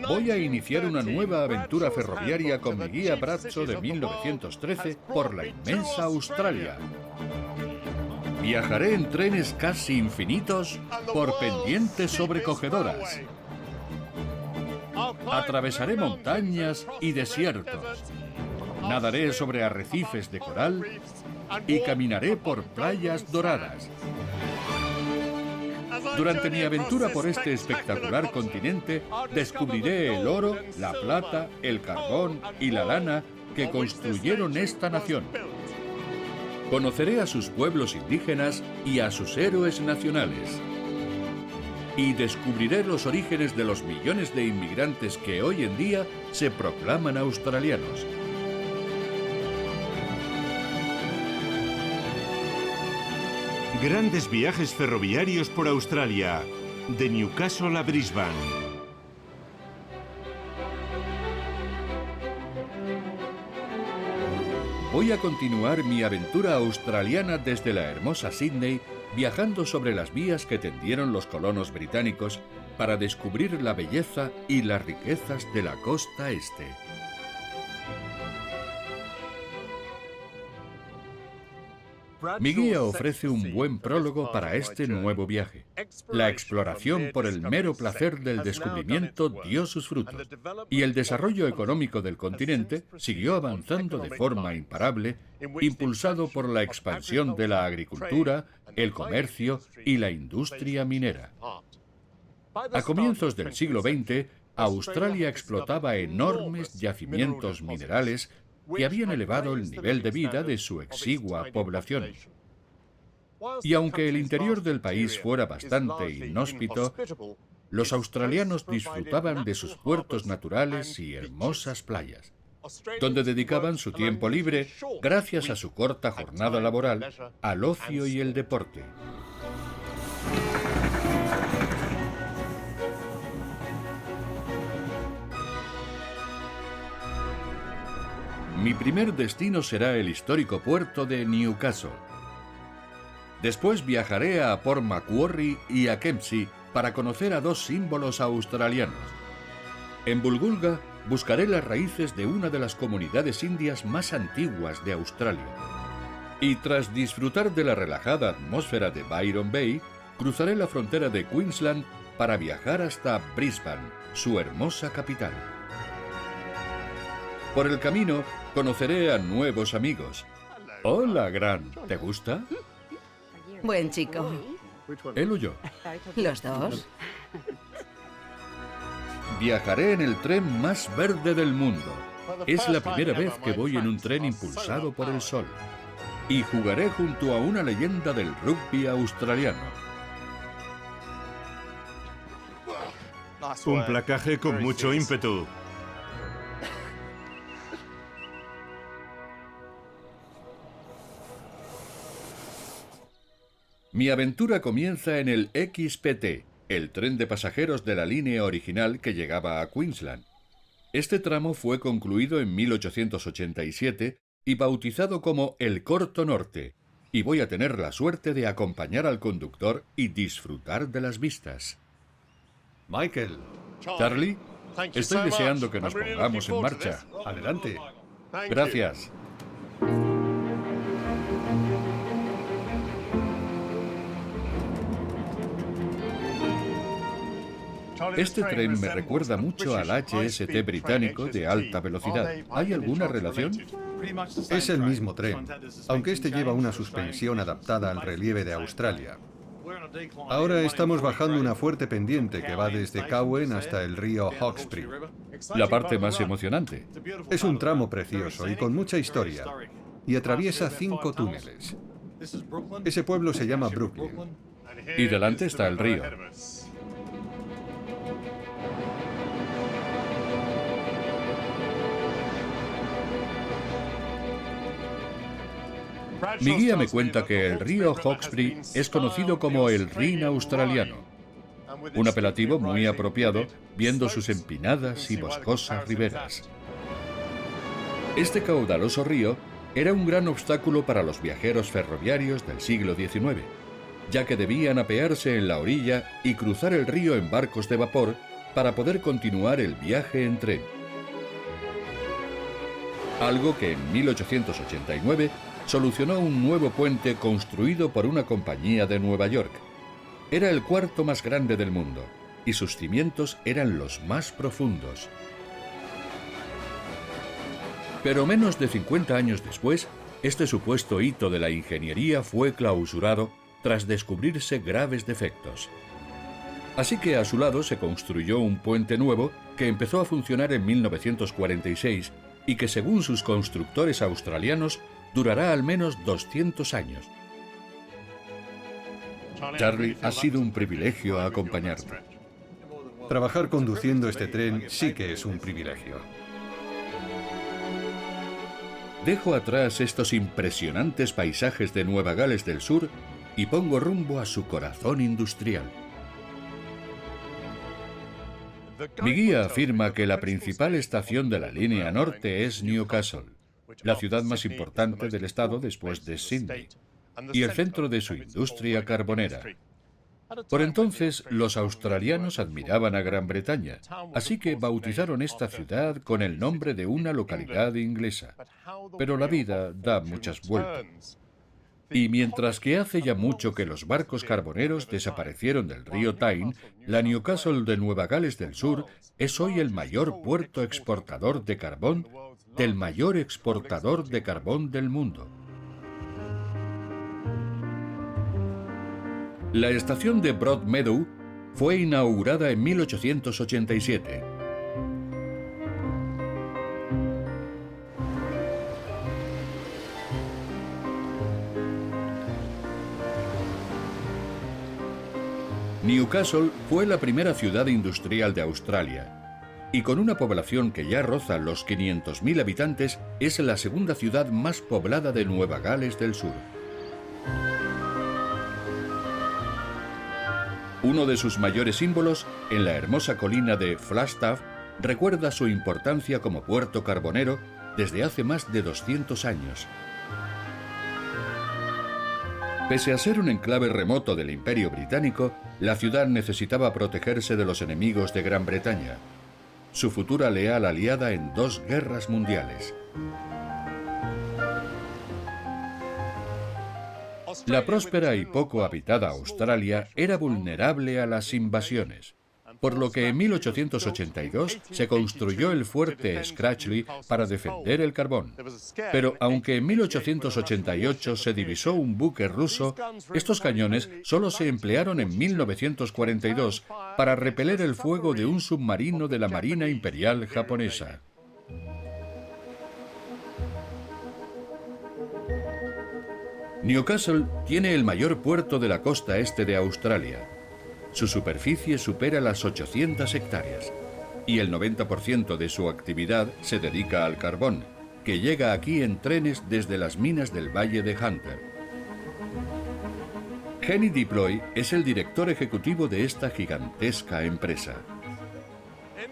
Voy a iniciar una nueva aventura ferroviaria con mi guía Brazzo de 1913 por la inmensa Australia. Viajaré en trenes casi infinitos por pendientes sobrecogedoras. Atravesaré montañas y desiertos. Nadaré sobre arrecifes de coral y caminaré por playas doradas. Durante mi aventura por este espectacular continente, descubriré el oro, la plata, el carbón y la lana que construyeron esta nación. Conoceré a sus pueblos indígenas y a sus héroes nacionales. Y descubriré los orígenes de los millones de inmigrantes que hoy en día se proclaman australianos. Grandes viajes ferroviarios por Australia, de Newcastle a Brisbane. Voy a continuar mi aventura australiana desde la hermosa Sydney, viajando sobre las vías que tendieron los colonos británicos para descubrir la belleza y las riquezas de la costa este. Mi guía ofrece un buen prólogo para este nuevo viaje. La exploración por el mero placer del descubrimiento dio sus frutos, y el desarrollo económico del continente siguió avanzando de forma imparable, impulsado por la expansión de la agricultura, el comercio y la industria minera. A comienzos del siglo XX, Australia explotaba enormes yacimientos minerales que habían elevado el nivel de vida de su exigua población. Y aunque el interior del país fuera bastante inhóspito, los australianos disfrutaban de sus puertos naturales y hermosas playas, donde dedicaban su tiempo libre, gracias a su corta jornada laboral, al ocio y el deporte. Mi primer destino será el histórico puerto de Newcastle. Después viajaré a Port Macquarie y a Kempsey para conocer a dos símbolos australianos. En Bulgulga buscaré las raíces de una de las comunidades indias más antiguas de Australia. Y tras disfrutar de la relajada atmósfera de Byron Bay, cruzaré la frontera de Queensland para viajar hasta Brisbane, su hermosa capital. Por el camino, conoceré a nuevos amigos. Hola, Grant. ¿Te gusta? Buen chico. ¿Él o yo? ¿Los dos? Viajaré en el tren más verde del mundo. Es la primera vez que voy en un tren impulsado por el sol. Y jugaré junto a una leyenda del rugby australiano. Un placaje con mucho ímpetu. Mi aventura comienza en el XPT, el tren de pasajeros de la línea original que llegaba a Queensland. Este tramo fue concluido en 1887 y bautizado como el Corto Norte, y voy a tener la suerte de acompañar al conductor y disfrutar de las vistas. Michael, Charlie, estoy deseando que nos pongamos en marcha. Adelante. Gracias. Este tren me recuerda mucho al HST británico de alta velocidad. ¿Hay alguna relación? Es el mismo tren, aunque este lleva una suspensión adaptada al relieve de Australia. Ahora estamos bajando una fuerte pendiente que va desde Cowan hasta el río Hawkesbury. La parte más emocionante. Es un tramo precioso y con mucha historia, y atraviesa 5 túneles. Ese pueblo se llama Brooklyn. Y delante está el río. Mi guía me cuenta que el río Hawkesbury es conocido como el Rin australiano, un apelativo muy apropiado viendo sus empinadas y boscosas riberas. Este caudaloso río era un gran obstáculo para los viajeros ferroviarios del siglo XIX, ya que debían apearse en la orilla y cruzar el río en barcos de vapor para poder continuar el viaje en tren. Algo que en 1889 solucionó un nuevo puente construido por una compañía de Nueva York. Era el cuarto más grande del mundo y sus cimientos eran los más profundos. Pero menos de 50 años después, este supuesto hito de la ingeniería fue clausurado tras descubrirse graves defectos. Así que a su lado se construyó un puente nuevo que empezó a funcionar en 1946 y que, según sus constructores australianos, durará al menos 200 años. Charlie, ha sido un privilegio acompañarte. Trabajar conduciendo este tren sí que es un privilegio. Dejo atrás estos impresionantes paisajes de Nueva Gales del Sur y pongo rumbo a su corazón industrial. Mi guía afirma que la principal estación de la línea norte es Newcastle, la ciudad más importante del estado después de Sydney, y el centro de su industria carbonera. Por entonces, los australianos admiraban a Gran Bretaña, así que bautizaron esta ciudad con el nombre de una localidad inglesa. Pero la vida da muchas vueltas. Y mientras que hace ya mucho que los barcos carboneros desaparecieron del río Tyne, la Newcastle de Nueva Gales del Sur es hoy el mayor puerto exportador de carbón del mayor exportador de carbón del mundo. La estación de Broadmeadow fue inaugurada en 1887. Newcastle fue la primera ciudad industrial de Australia y con una población que ya roza los 500.000 habitantes es la segunda ciudad más poblada de Nueva Gales del Sur. Uno de sus mayores símbolos, en la hermosa colina de Flagstaff, recuerda su importancia como puerto carbonero desde hace más de 200 años. Pese a ser un enclave remoto del Imperio Británico, la ciudad necesitaba protegerse de los enemigos de Gran Bretaña, su futura leal aliada en 2 guerras mundiales. La próspera y poco habitada Australia era vulnerable a las invasiones, por lo que en 1882 se construyó el fuerte Scratchley para defender el carbón. Pero aunque en 1888 se divisó un buque ruso, estos cañones solo se emplearon en 1942 para repeler el fuego de un submarino de la Marina Imperial japonesa. Newcastle tiene el mayor puerto de la costa este de Australia. Su superficie supera las 800 hectáreas y el 90% de su actividad se dedica al carbón, que llega aquí en trenes desde las minas del Valle de Hunter. Henry Deploy es el director ejecutivo de esta gigantesca empresa.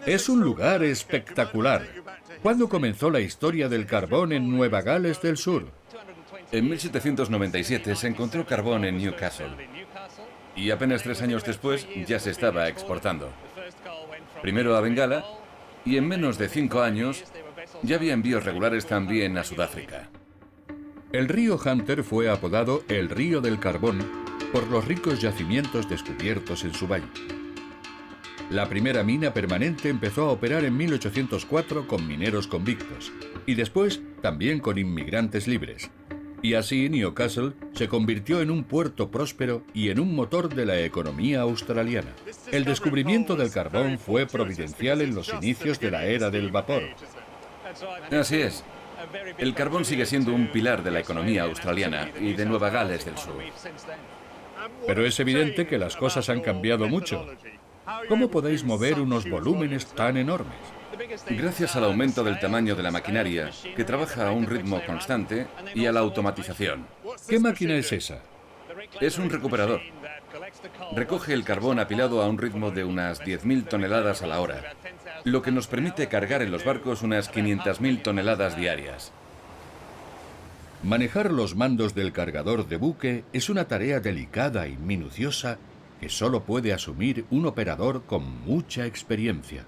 Es un lugar espectacular. ¿Cuándo comenzó la historia del carbón en Nueva Gales del Sur? En 1797 se encontró carbón en Newcastle y apenas 3 años después ya se estaba exportando. Primero a Bengala y en menos de 5 años ya había envíos regulares también a Sudáfrica. El río Hunter fue apodado el Río del Carbón por los ricos yacimientos descubiertos en su valle. La primera mina permanente empezó a operar en 1804 con mineros convictos y después también con inmigrantes libres. Y así Newcastle se convirtió en un puerto próspero y en un motor de la economía australiana. El descubrimiento del carbón fue providencial en los inicios de la era del vapor. Así es. El carbón sigue siendo un pilar de la economía australiana y de Nueva Gales del Sur. Pero es evidente que las cosas han cambiado mucho. ¿Cómo podéis mover unos volúmenes tan enormes? Gracias al aumento del tamaño de la maquinaria, que trabaja a un ritmo constante, y a la automatización. ¿Qué máquina es esa? Es un recuperador. Recoge el carbón apilado a un ritmo de unas 10.000 toneladas a la hora, lo que nos permite cargar en los barcos unas 500.000 toneladas diarias. Manejar los mandos del cargador de buque es una tarea delicada y minuciosa que solo puede asumir un operador con mucha experiencia.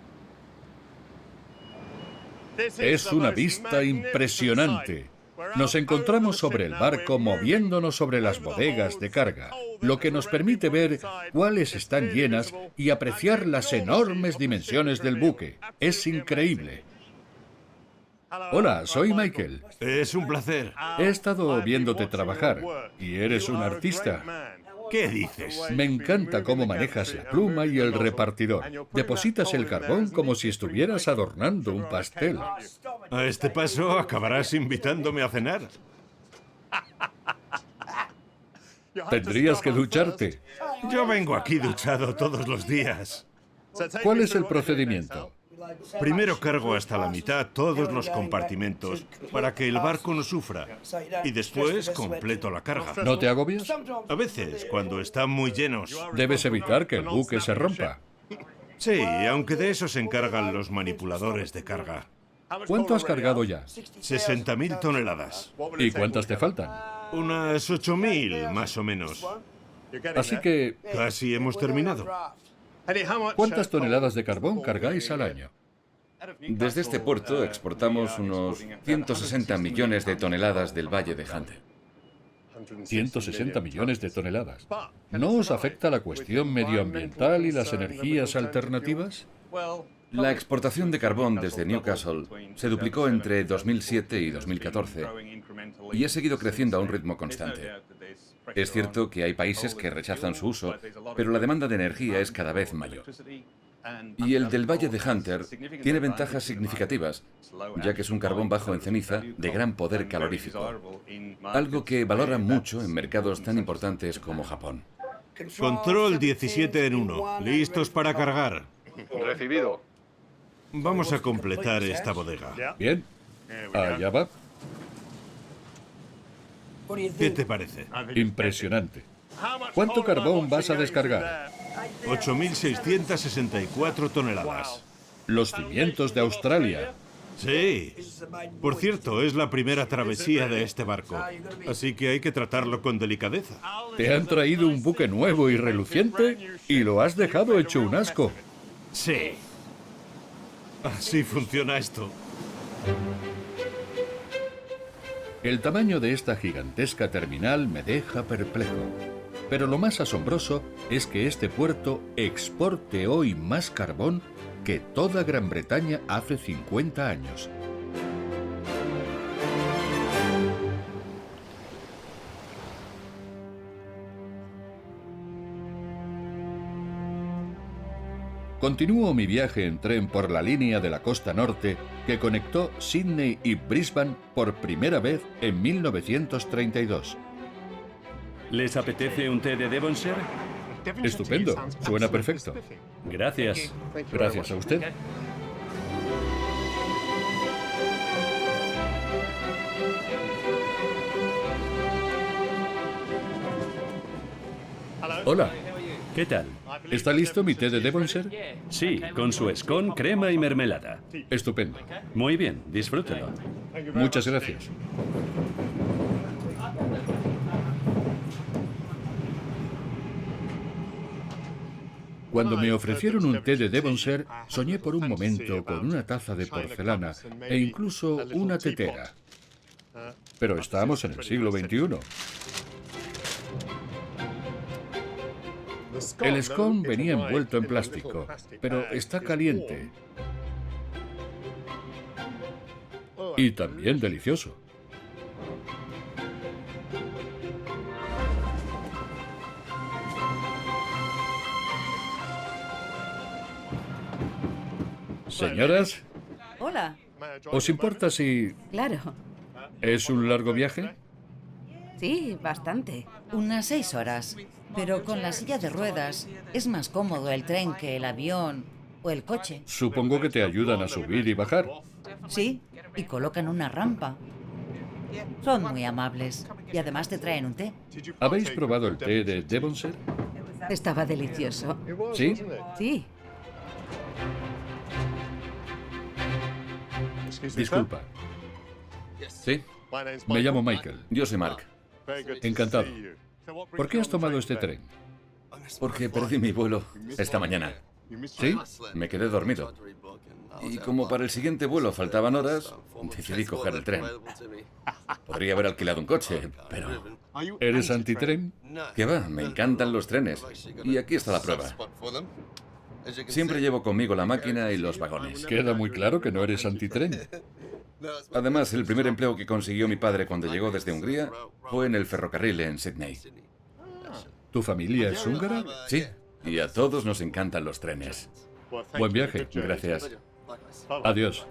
Es una vista impresionante. Nos encontramos sobre el barco moviéndonos sobre las bodegas de carga, lo que nos permite ver cuáles están llenas y apreciar las enormes dimensiones del buque. Es increíble. Hola, soy Michael. Es un placer. He estado viéndote trabajar y eres un artista. ¿Qué dices? Me encanta cómo manejas la pluma y el repartidor. Depositas el carbón como si estuvieras adornando un pastel. A este paso acabarás invitándome a cenar. Tendrías que ducharte. Yo vengo aquí duchado todos los días. ¿Cuál es el procedimiento? Primero cargo hasta la mitad todos los compartimentos para que el barco no sufra. Y después completo la carga. ¿No te agobias? A veces, cuando están muy llenos. Debes evitar que el buque se rompa. Sí, aunque de eso se encargan los manipuladores de carga. ¿Cuánto has cargado ya? 60.000 toneladas. ¿Y cuántas te faltan? Unas 8.000, más o menos. Así que, Casi hemos terminado. ¿cuántas toneladas de carbón cargáis al año? Desde este puerto exportamos unos 160 millones de toneladas del Valle de Hunter. 160 millones de toneladas. ¿No os afecta la cuestión medioambiental y las energías alternativas? La exportación de carbón desde Newcastle se duplicó entre 2007 y 2014 y ha seguido creciendo a un ritmo constante. Es cierto que hay países que rechazan su uso, pero la demanda de energía es cada vez mayor. Y el del Valle de Hunter tiene ventajas significativas, ya que es un carbón bajo en ceniza de gran poder calorífico, algo que valoran mucho en mercados tan importantes como Japón. Control 17 en 1. ¿Listos para cargar? Recibido. Vamos a completar esta bodega. Bien, allá va. ¿Qué te parece? Impresionante. ¿Cuánto carbón vas a descargar? 8.664 toneladas. Los cimientos de Australia. Sí. Por cierto, es la primera travesía de este barco, así que hay que tratarlo con delicadeza. Te han traído un buque nuevo y reluciente y lo has dejado hecho un asco. Sí. Así funciona esto. El tamaño de esta gigantesca terminal me deja perplejo. Pero lo más asombroso es que este puerto exporte hoy más carbón que toda Gran Bretaña hace 50 años. Continúo mi viaje en tren por la línea de la costa norte que conectó Sídney y Brisbane por primera vez en 1932. ¿Les apetece un té de Devonshire? Estupendo, suena perfecto. Gracias. Gracias a usted. Hola, ¿Qué tal? ¿está listo mi té de Devonshire? Sí, con su scone, crema y mermelada. Estupendo. Muy bien, disfrútelo. Muchas gracias. Cuando me ofrecieron un té de Devonshire, soñé por un momento con una taza de porcelana e incluso una tetera. Pero estamos en el siglo XXI. El scone venía envuelto en plástico, pero está caliente. Y también delicioso. Señoras, Hola. ¿os importa si Claro. es un largo viaje? Sí, bastante. Unas 6 horas. Pero con la silla de ruedas es más cómodo el tren que el avión o el coche. Supongo que te ayudan a subir y bajar. Sí, y colocan una rampa. Son muy amables. Y además te traen un té. ¿Habéis probado el té de Devonshire? Estaba delicioso. ¿Sí? Sí. Disculpa. ¿Sí? Me llamo Michael. Yo soy Mark. Encantado. ¿Por qué has tomado este tren? porque perdí mi vuelo esta mañana. ¿Sí? Me quedé dormido. Y como para el siguiente vuelo faltaban horas, decidí coger el tren. Podría haber alquilado un coche, pero... ¿Eres antitren? ¿Qué va? Me encantan los trenes. Y aquí está la prueba. Siempre llevo conmigo la máquina y los vagones. Queda muy claro que no eres antitren. Además, el primer empleo que consiguió mi padre cuando llegó desde Hungría fue en el ferrocarril en Sydney. ¿Tu familia es húngara? Sí, y a todos nos encantan los trenes. Buen viaje. Gracias. Adiós.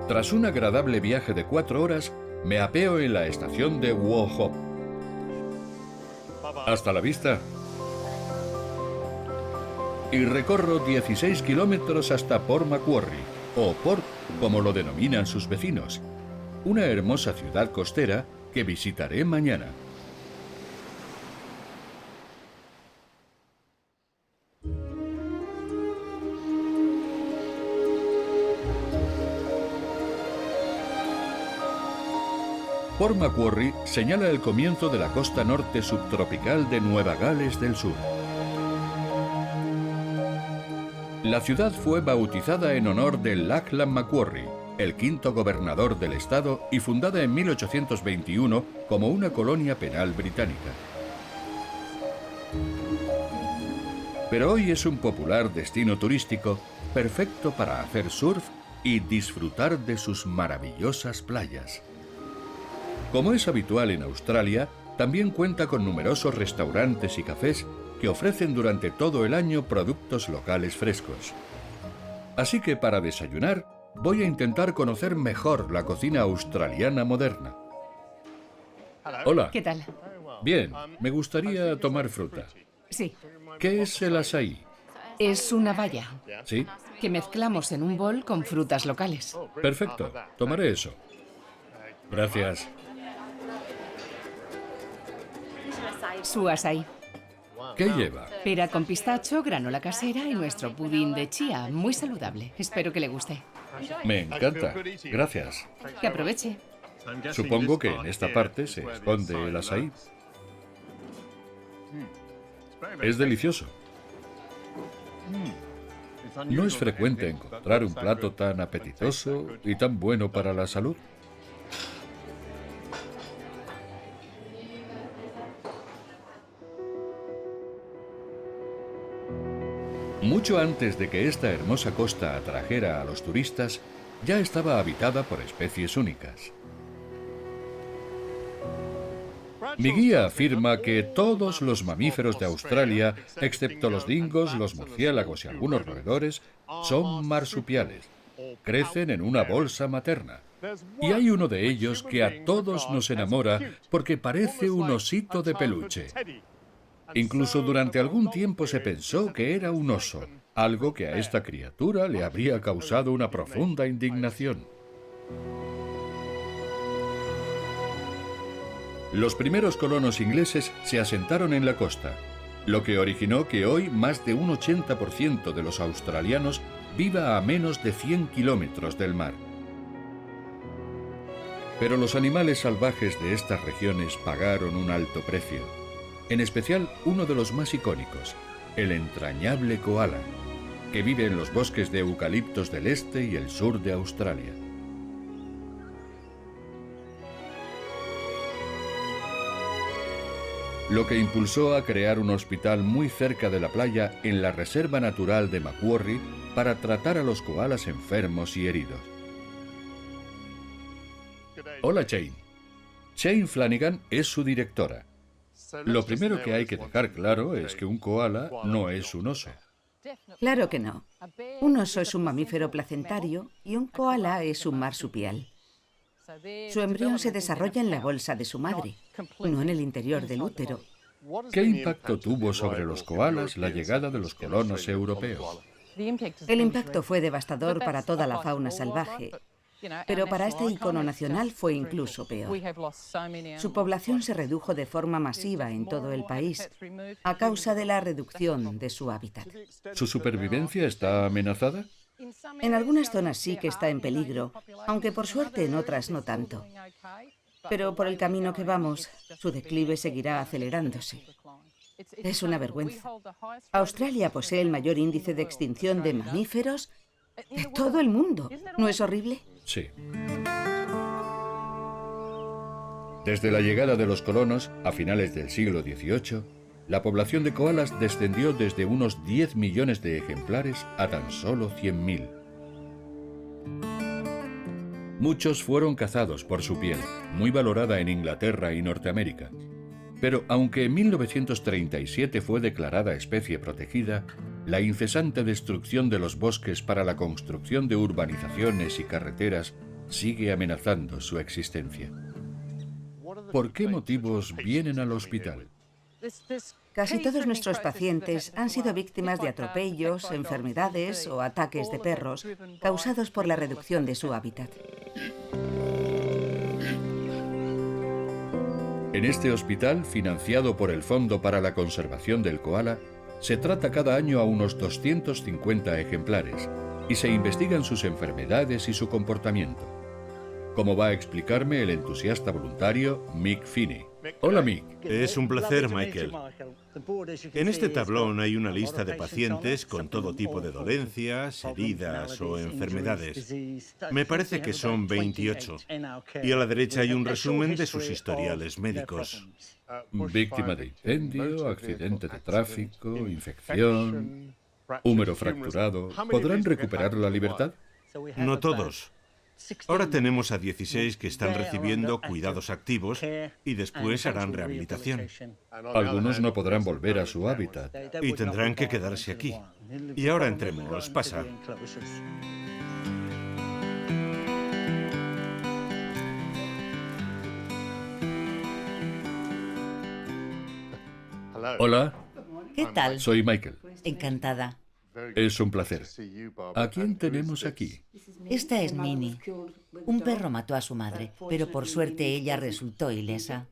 Tras un agradable viaje de 4 horas, me apeo en la estación de Wauchope. Hasta la vista. Y recorro 16 kilómetros hasta Port Macquarie, o Port, como lo denominan sus vecinos, una hermosa ciudad costera que visitaré mañana. Port Macquarie señala el comienzo de la costa norte subtropical de Nueva Gales del Sur. La ciudad fue bautizada en honor de Lachlan Macquarie, el quinto gobernador del estado, y fundada en 1821 como una colonia penal británica. Pero hoy es un popular destino turístico perfecto para hacer surf y disfrutar de sus maravillosas playas. Como es habitual en Australia, también cuenta con numerosos restaurantes y cafés que ofrecen durante todo el año productos locales frescos. Así que para desayunar, voy a intentar conocer mejor la cocina australiana moderna. Hola. ¿Qué tal? Bien, me gustaría tomar fruta. Sí, ¿Qué es el açaí? es una baya ¿Sí? que mezclamos en un bol con frutas locales. Perfecto, tomaré eso. Gracias. Su açaí. ¿Qué lleva? Pera con pistacho, granola casera y nuestro pudín de chía, muy saludable. Espero que le guste. Me encanta. Gracias. Que aproveche. Supongo que en esta parte se esconde el açaí. Es delicioso. No es frecuente encontrar un plato tan apetitoso y tan bueno para la salud. Mucho antes de que esta hermosa costa atrajera a los turistas, ya estaba habitada por especies únicas. Mi guía afirma que todos los mamíferos de Australia, excepto los dingos, los murciélagos y algunos roedores, son marsupiales. Crecen en una bolsa materna. Y hay uno de ellos que a todos nos enamora porque parece un osito de peluche. Incluso durante algún tiempo se pensó que era un oso, algo que a esta criatura le habría causado una profunda indignación. Los primeros colonos ingleses se asentaron en la costa, lo que originó que hoy más de un 80% de los australianos viva a menos de 100 kilómetros del mar. Pero los animales salvajes de estas regiones pagaron un alto precio. En especial uno de los más icónicos, el entrañable koala, que vive en los bosques de eucaliptos del este y el sur de Australia. Lo que impulsó a crear un hospital muy cerca de la playa en la Reserva Natural de Macquarie para tratar a los koalas enfermos y heridos. Hola, Shane. Shane Flanagan es su directora. Lo primero que hay que dejar claro es que un koala no es un oso. Claro que no. Un oso es un mamífero placentario y un koala es un marsupial. Su embrión se desarrolla en la bolsa de su madre, no en el interior del útero. ¿Qué impacto tuvo sobre los koalas la llegada de los colonos europeos? El impacto fue devastador para toda la fauna salvaje, Pero para este icono nacional fue incluso peor. Su población se redujo de forma masiva en todo el país a causa de la reducción de su hábitat. ¿Su supervivencia está amenazada? En algunas zonas sí que está en peligro, aunque por suerte en otras no tanto. Pero por el camino que vamos, su declive seguirá acelerándose. Es una vergüenza. Australia posee el mayor índice de extinción de mamíferos de todo el mundo. ¿No es horrible? Sí. Desde la llegada de los colonos, a finales del siglo XVIII, la población de koalas descendió desde unos 10 millones de ejemplares a tan solo 100.000. Muchos fueron cazados por su piel, muy valorada en Inglaterra y Norteamérica. Pero aunque en 1937 fue declarada especie protegida, la incesante destrucción de los bosques para la construcción de urbanizaciones y carreteras sigue amenazando su existencia. ¿Por qué motivos vienen al hospital? Casi todos nuestros pacientes han sido víctimas de atropellos, enfermedades o ataques de perros causados por la reducción de su hábitat. En este hospital, financiado por el Fondo para la Conservación del Koala, se trata cada año a unos 250 ejemplares y se investigan sus enfermedades y su comportamiento. Como va a explicarme el entusiasta voluntario Mick Finney. Hola, Mick. Es un placer, Michael. En este tablón hay una lista de pacientes con todo tipo de dolencias, heridas o enfermedades. Me parece que son 28. Y a la derecha hay un resumen de sus historiales médicos. Víctima de incendio, accidente de tráfico, infección, húmero fracturado. ¿Podrán recuperar la libertad? No todos. Ahora tenemos a 16 que están recibiendo cuidados activos y después harán rehabilitación. Algunos no podrán volver a su hábitat. Y tendrán que quedarse aquí. Y ahora entremos, pasa. Hola, ¿Qué tal? soy Michael. Encantada. Es un placer. ¿A quién tenemos aquí? Esta es Minnie. Un perro mató a su madre, pero por suerte ella resultó ilesa.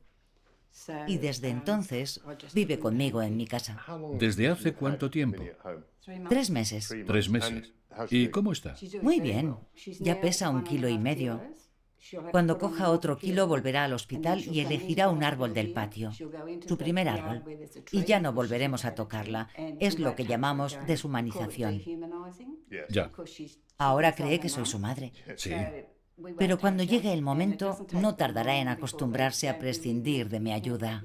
Y desde entonces vive conmigo en mi casa. ¿Desde hace cuánto tiempo? 3 meses. 3 meses. ¿Y cómo está? Muy bien. Ya pesa 1,5 kilos. Cuando coja otro kilo volverá al hospital y elegirá un árbol del patio, su primer árbol, y ya no volveremos a tocarla. Es lo que llamamos deshumanización. Ya. Ahora cree que soy su madre. Sí. Pero cuando llegue el momento, no tardará en acostumbrarse a prescindir de mi ayuda.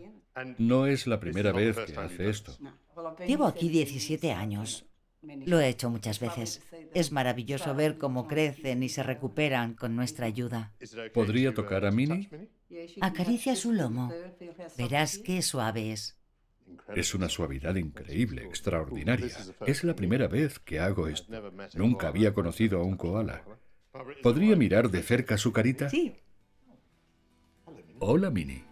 No es la primera vez que hace esto. Llevo aquí 17 años. Lo he hecho muchas veces. Es maravilloso ver cómo crecen y se recuperan con nuestra ayuda. ¿Podría tocar a Minnie? Acaricia su lomo. Verás qué suave es. Es una suavidad increíble, extraordinaria. Es la primera vez que hago esto. Nunca había conocido a un koala. ¿Podría mirar de cerca su carita? Sí. Hola, Minnie.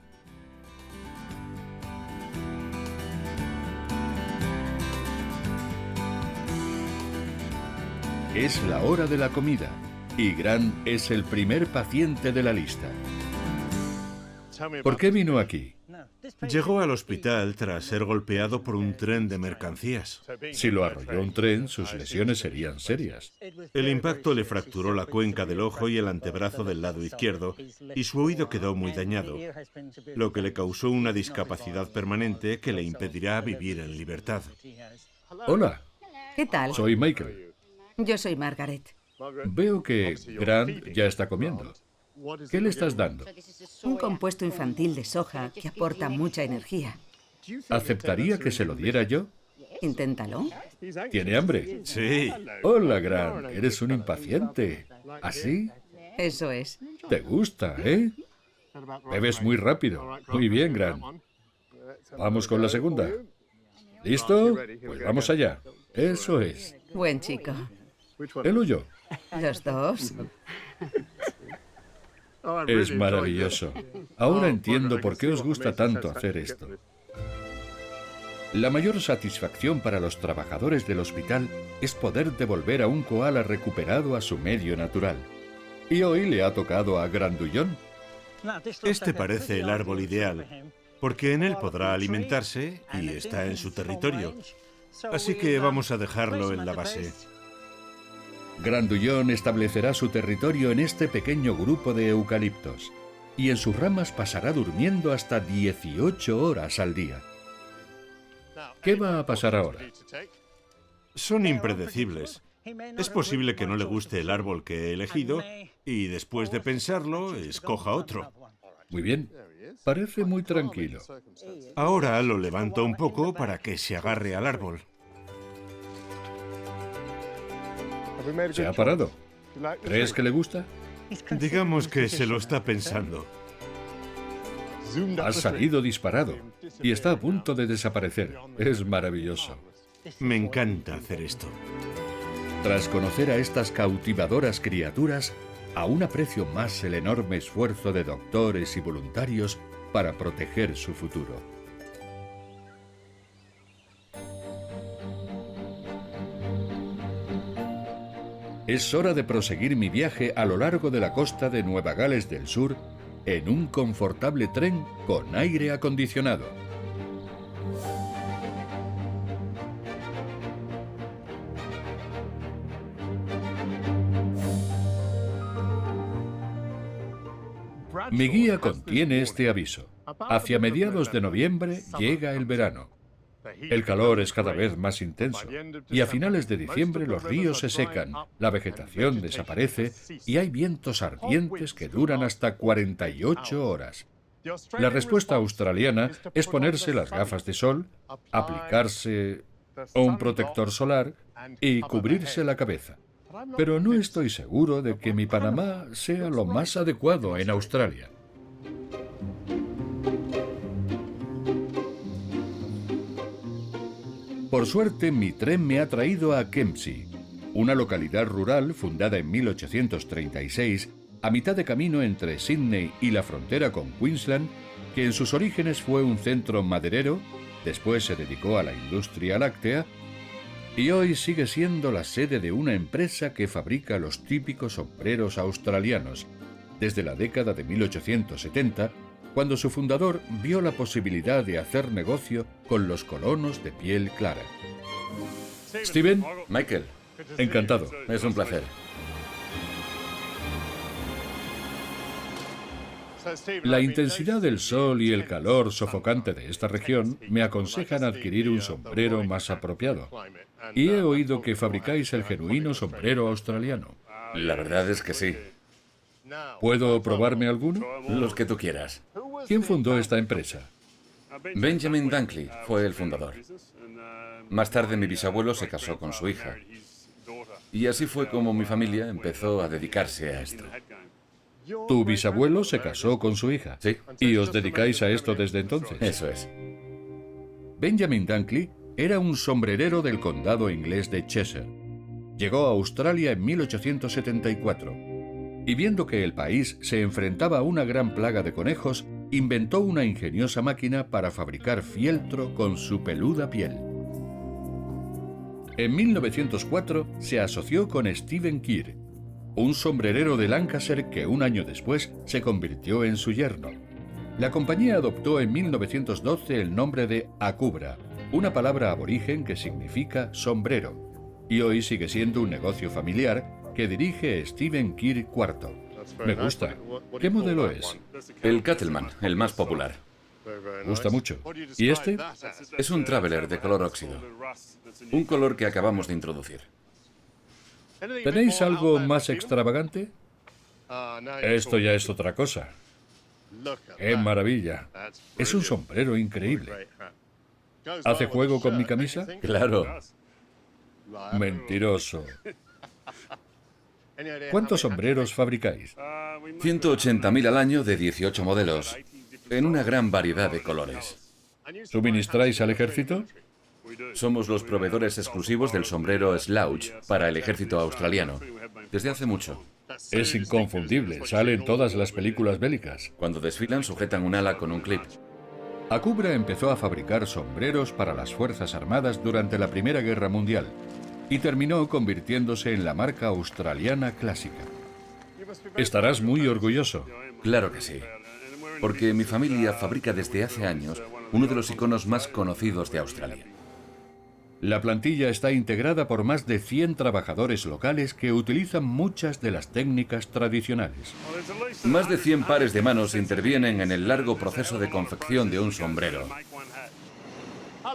Es la hora de la comida y Grant es el primer paciente de la lista. ¿Por qué vino aquí? Llegó al hospital tras ser golpeado por un tren de mercancías. Si lo arrolló un tren, sus lesiones serían serias. El impacto le fracturó la cuenca del ojo y el antebrazo del lado izquierdo, y su oído quedó muy dañado, lo que le causó una discapacidad permanente que le impedirá vivir en libertad. Hola, ¿Qué tal? soy Michael. Yo soy Margaret. Veo que Grant ya está comiendo. ¿Qué le estás dando? Un compuesto infantil de soja que aporta mucha energía. ¿Aceptaría que se lo diera yo? Inténtalo. ¿Tiene hambre? Sí. Hola, Grant. Eres un impaciente. ¿Así? Eso es. ¿Te gusta, eh? Bebes muy rápido. Muy bien, Grant. Vamos con la segunda. ¿Listo? Pues vamos allá. Eso es. Buen chico. ¿Él o yo? Los dos. Es maravilloso. Ahora entiendo por qué os gusta tanto hacer esto. La mayor satisfacción para los trabajadores del hospital es poder devolver a un koala recuperado a su medio natural. Y hoy le ha tocado a Grandullón. Este parece el árbol ideal, porque en él podrá alimentarse y está en su territorio. Así que vamos a dejarlo en la base. Grandullón establecerá su territorio en este pequeño grupo de eucaliptos y en sus ramas pasará durmiendo hasta 18 horas al día. ¿Qué va a pasar ahora? Son impredecibles. Es posible que no le guste el árbol que he elegido y después de pensarlo, escoja otro. Muy bien, parece muy tranquilo. Ahora lo levanto un poco para que se agarre al árbol. ¿Se ha parado? ¿Crees que le gusta? Digamos que se lo está pensando. Ha salido disparado y está a punto de desaparecer. Es maravilloso. Me encanta hacer esto. Tras conocer a estas cautivadoras criaturas, aún aprecio más el enorme esfuerzo de doctores y voluntarios para proteger su futuro. Es hora de proseguir mi viaje a lo largo de la costa de Nueva Gales del Sur en un confortable tren con aire acondicionado. Mi guía contiene este aviso. Hacia mediados de noviembre llega el verano. El calor es cada vez más intenso y a finales de diciembre los ríos se secan, la vegetación desaparece y hay vientos ardientes que duran hasta 48 horas. La respuesta australiana es ponerse las gafas de sol, aplicarse un protector solar y cubrirse la cabeza. Pero no estoy seguro de que mi Panamá sea lo más adecuado en Australia. Por suerte, mi tren me ha traído a Kempsey, una localidad rural fundada en 1836, a mitad de camino entre Sydney y la frontera con Queensland, que en sus orígenes fue un centro maderero, después se dedicó a la industria láctea, y hoy sigue siendo la sede de una empresa que fabrica los típicos sombreros australianos, desde la década de 1870, cuando su fundador vio la posibilidad de hacer negocio con los colonos de piel clara. Steven, Michael, encantado. es un placer. La intensidad del sol y el calor sofocante de esta región me aconsejan adquirir un sombrero más apropiado. Y he oído que fabricáis el genuino sombrero australiano. La verdad es que sí. ¿Puedo probarme alguno? Los que tú quieras. ¿Quién fundó esta empresa? Benjamin Dunkley fue el fundador. Más tarde mi bisabuelo se casó con su hija. Y así fue como mi familia empezó a dedicarse a esto. ¿Tu bisabuelo se casó con su hija? Sí. ¿Y os dedicáis a esto desde entonces? Eso es. Benjamin Dunkley era un sombrerero del condado inglés de Cheshire. Llegó a Australia en 1874 y viendo que el país se enfrentaba a una gran plaga de conejos, inventó una ingeniosa máquina para fabricar fieltro con su peluda piel. En 1904 se asoció con Stephen Keir, un sombrerero de Lancashire que un año después se convirtió en su yerno. La compañía adoptó en 1912 el nombre de Akubra, una palabra aborigen que significa sombrero, y hoy sigue siendo un negocio familiar que dirige Stephen Keir IV. Me gusta. ¿Qué modelo es? El Cattleman, el más popular. Gusta mucho. ¿Y este? Es un Traveler de color óxido. Un color que acabamos de introducir. ¿Tenéis algo más extravagante? Esto ya es otra cosa. ¡Qué maravilla! Es un sombrero increíble. ¿Hace juego con mi camisa? Claro. Mentiroso. ¿Cuántos sombreros fabricáis? 180.000 al año de 18 modelos, en una gran variedad de colores. ¿Suministráis al ejército? Somos los proveedores exclusivos del sombrero slouch para el ejército australiano, desde hace mucho. Es inconfundible, sale en todas las películas bélicas. Cuando desfilan sujetan un ala con un clip. Akubra empezó a fabricar sombreros para las Fuerzas Armadas durante la Primera Guerra Mundial y terminó convirtiéndose en la marca australiana clásica. Estarás muy orgulloso. Claro que sí. Porque mi familia fabrica desde hace años uno de los iconos más conocidos de Australia. La plantilla está integrada por más de 100 trabajadores locales que utilizan muchas de las técnicas tradicionales. Más de 100 pares de manos intervienen en el largo proceso de confección de un sombrero.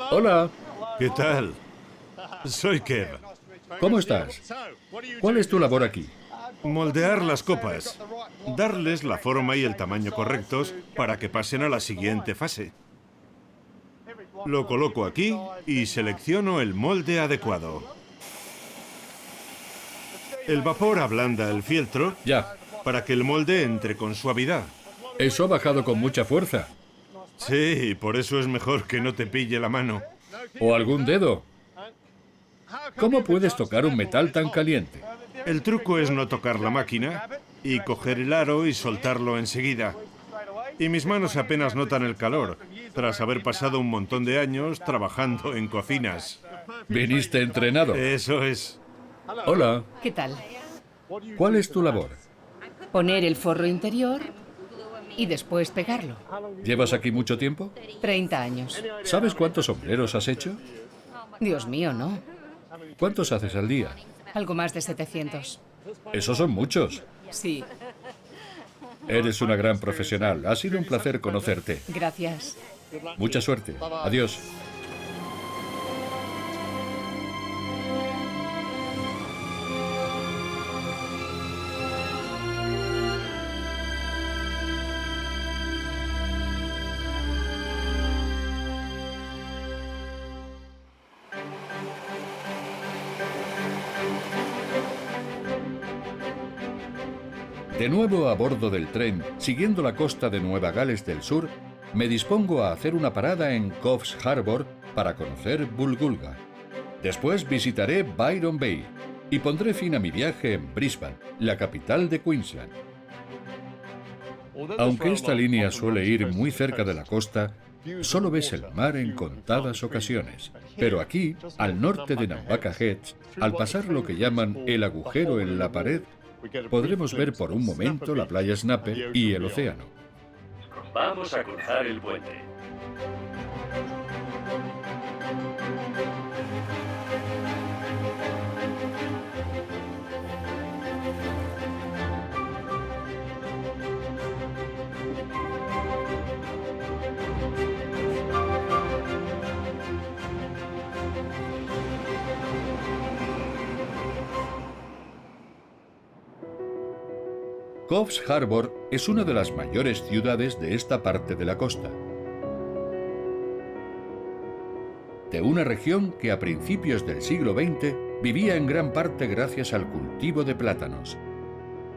Hola, ¿Qué tal? Soy Kev. ¿cómo estás? ¿Cuál es tu labor aquí? Moldear las copas. Darles la forma y el tamaño correctos para que pasen a la siguiente fase. Lo coloco aquí y selecciono el molde adecuado. El vapor ablanda el fieltro Ya, para que el molde entre con suavidad. eso ha bajado con mucha fuerza. Sí, por eso es mejor que no te pille la mano. ¿O algún dedo? ¿Cómo puedes tocar un metal tan caliente? El truco es no tocar la máquina y coger el aro y soltarlo enseguida. Y mis manos apenas notan el calor, tras haber pasado un montón de años trabajando en cocinas. Viniste entrenado. Eso es. Hola, ¿Qué tal? ¿cuál es tu labor? Poner el forro interior y después pegarlo. ¿Llevas aquí mucho tiempo? 30 años. ¿Sabes cuántos sombreros has hecho? Dios mío, no. ¿Cuántos haces al día? Algo más de 700. Esos son muchos. Sí, Eres una gran profesional. Ha sido un placer conocerte. gracias. Mucha suerte. Adiós. De nuevo a bordo del tren, siguiendo la costa de Nueva Gales del Sur, me dispongo a hacer una parada en Coffs Harbour para conocer Bulgulga. Después visitaré Byron Bay y pondré fin a mi viaje en Brisbane, la capital de Queensland. Aunque esta línea suele ir muy cerca de la costa, solo ves el mar en contadas ocasiones. Pero aquí, al norte de Nambucca Heads, al pasar lo que llaman el agujero en la pared, podremos ver por un momento la playa Snapper y el océano. Vamos a cruzar el puente. Coffs Harbour es una de las mayores ciudades de esta parte de la costa. De una región que a principios del siglo XX vivía en gran parte gracias al cultivo de plátanos.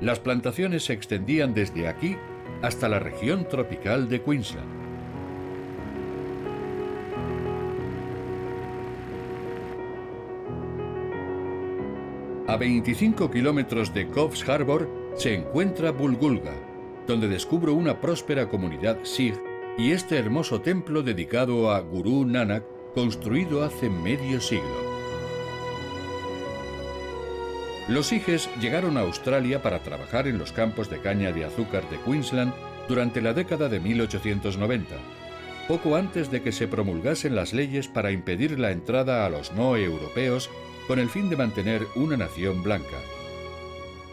Las plantaciones se extendían desde aquí hasta la región tropical de Queensland. A 25 kilómetros de Coffs Harbour se encuentra Bulgulga, donde descubro una próspera comunidad Sikh y este hermoso templo dedicado a Gurú Nanak, construido hace medio siglo. Los Sijes llegaron a Australia para trabajar en los campos de caña de azúcar de Queensland durante la década de 1890, poco antes de que se promulgasen las leyes para impedir la entrada a los no europeos con el fin de mantener una nación blanca.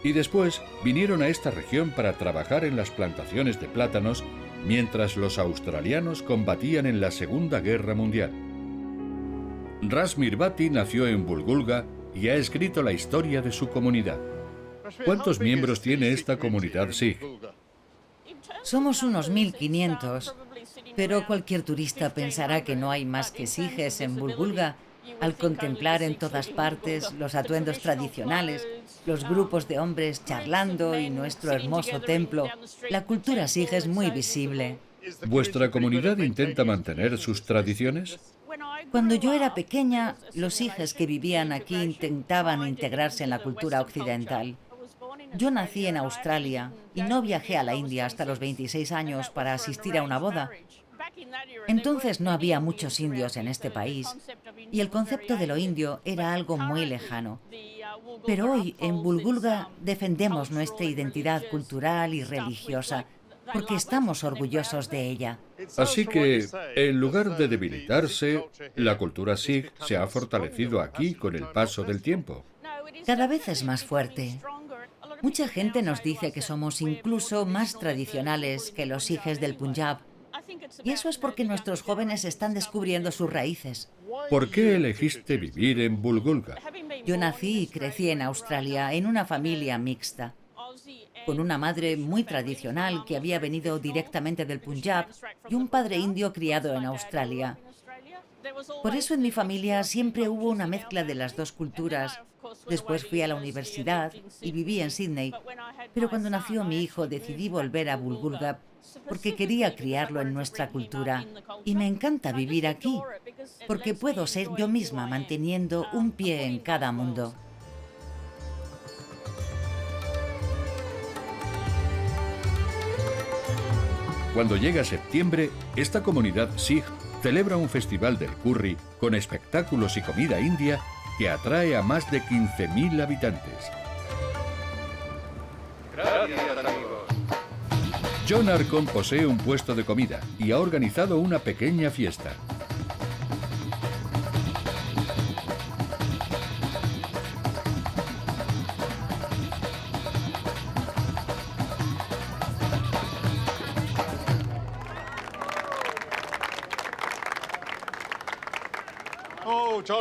Y después vinieron a esta región para trabajar en las plantaciones de plátanos mientras los australianos combatían en la Segunda Guerra Mundial. Ras Mirbati nació en Bulgulga y ha escrito la historia de su comunidad. ¿Cuántos miembros tiene esta comunidad Sikh? Somos unos 1500, pero cualquier turista pensará que no hay más que sijes en Bulgulga al contemplar en todas partes los atuendos tradicionales, los grupos de hombres charlando y nuestro hermoso templo. La cultura sij es muy visible. ¿Vuestra comunidad intenta mantener sus tradiciones? Cuando yo era pequeña, los sijes que vivían aquí intentaban integrarse en la cultura occidental. Yo nací en Australia y no viajé a la India hasta los 26 años para asistir a una boda. Entonces no había muchos indios en este país y el concepto de lo indio era algo muy lejano. Pero hoy en Bulgulga defendemos nuestra identidad cultural y religiosa porque estamos orgullosos de ella. Así que, en lugar de debilitarse, la cultura sikh se ha fortalecido aquí con el paso del tiempo. Cada vez es más fuerte. Mucha gente nos dice que somos incluso más tradicionales que los sijes del Punjab. Y eso es porque nuestros jóvenes están descubriendo sus raíces. ¿Por qué elegiste vivir en Bulgulga? Yo nací y crecí en Australia, en una familia mixta, con una madre muy tradicional que había venido directamente del Punjab y un padre indio criado en Australia. Por eso en mi familia siempre hubo una mezcla de las dos culturas. Después fui a la universidad y viví en Sydney, pero cuando nació mi hijo decidí volver a Bulgulga porque quería criarlo en nuestra cultura. Y me encanta vivir aquí, porque puedo ser yo misma manteniendo un pie en cada mundo. Cuando llega septiembre, esta comunidad sikh celebra un festival del curry con espectáculos y comida india que atrae a más de 15.000 habitantes. John Arcon posee un puesto de comida y ha organizado una pequeña fiesta.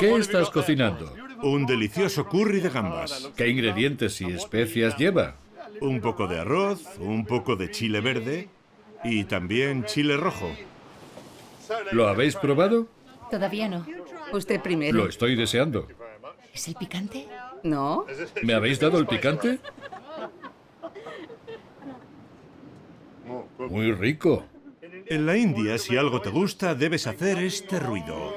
¿Qué estás cocinando? Un delicioso curry de gambas. ¿Qué ingredientes y especias lleva? Un poco de arroz, un poco de chile verde y también chile rojo. ¿Lo habéis probado? Todavía no. Usted primero. Lo estoy deseando. ¿Es el picante? ¿No? ¿Me habéis dado el picante? Muy rico. En la India, si algo te gusta, debes hacer este ruido.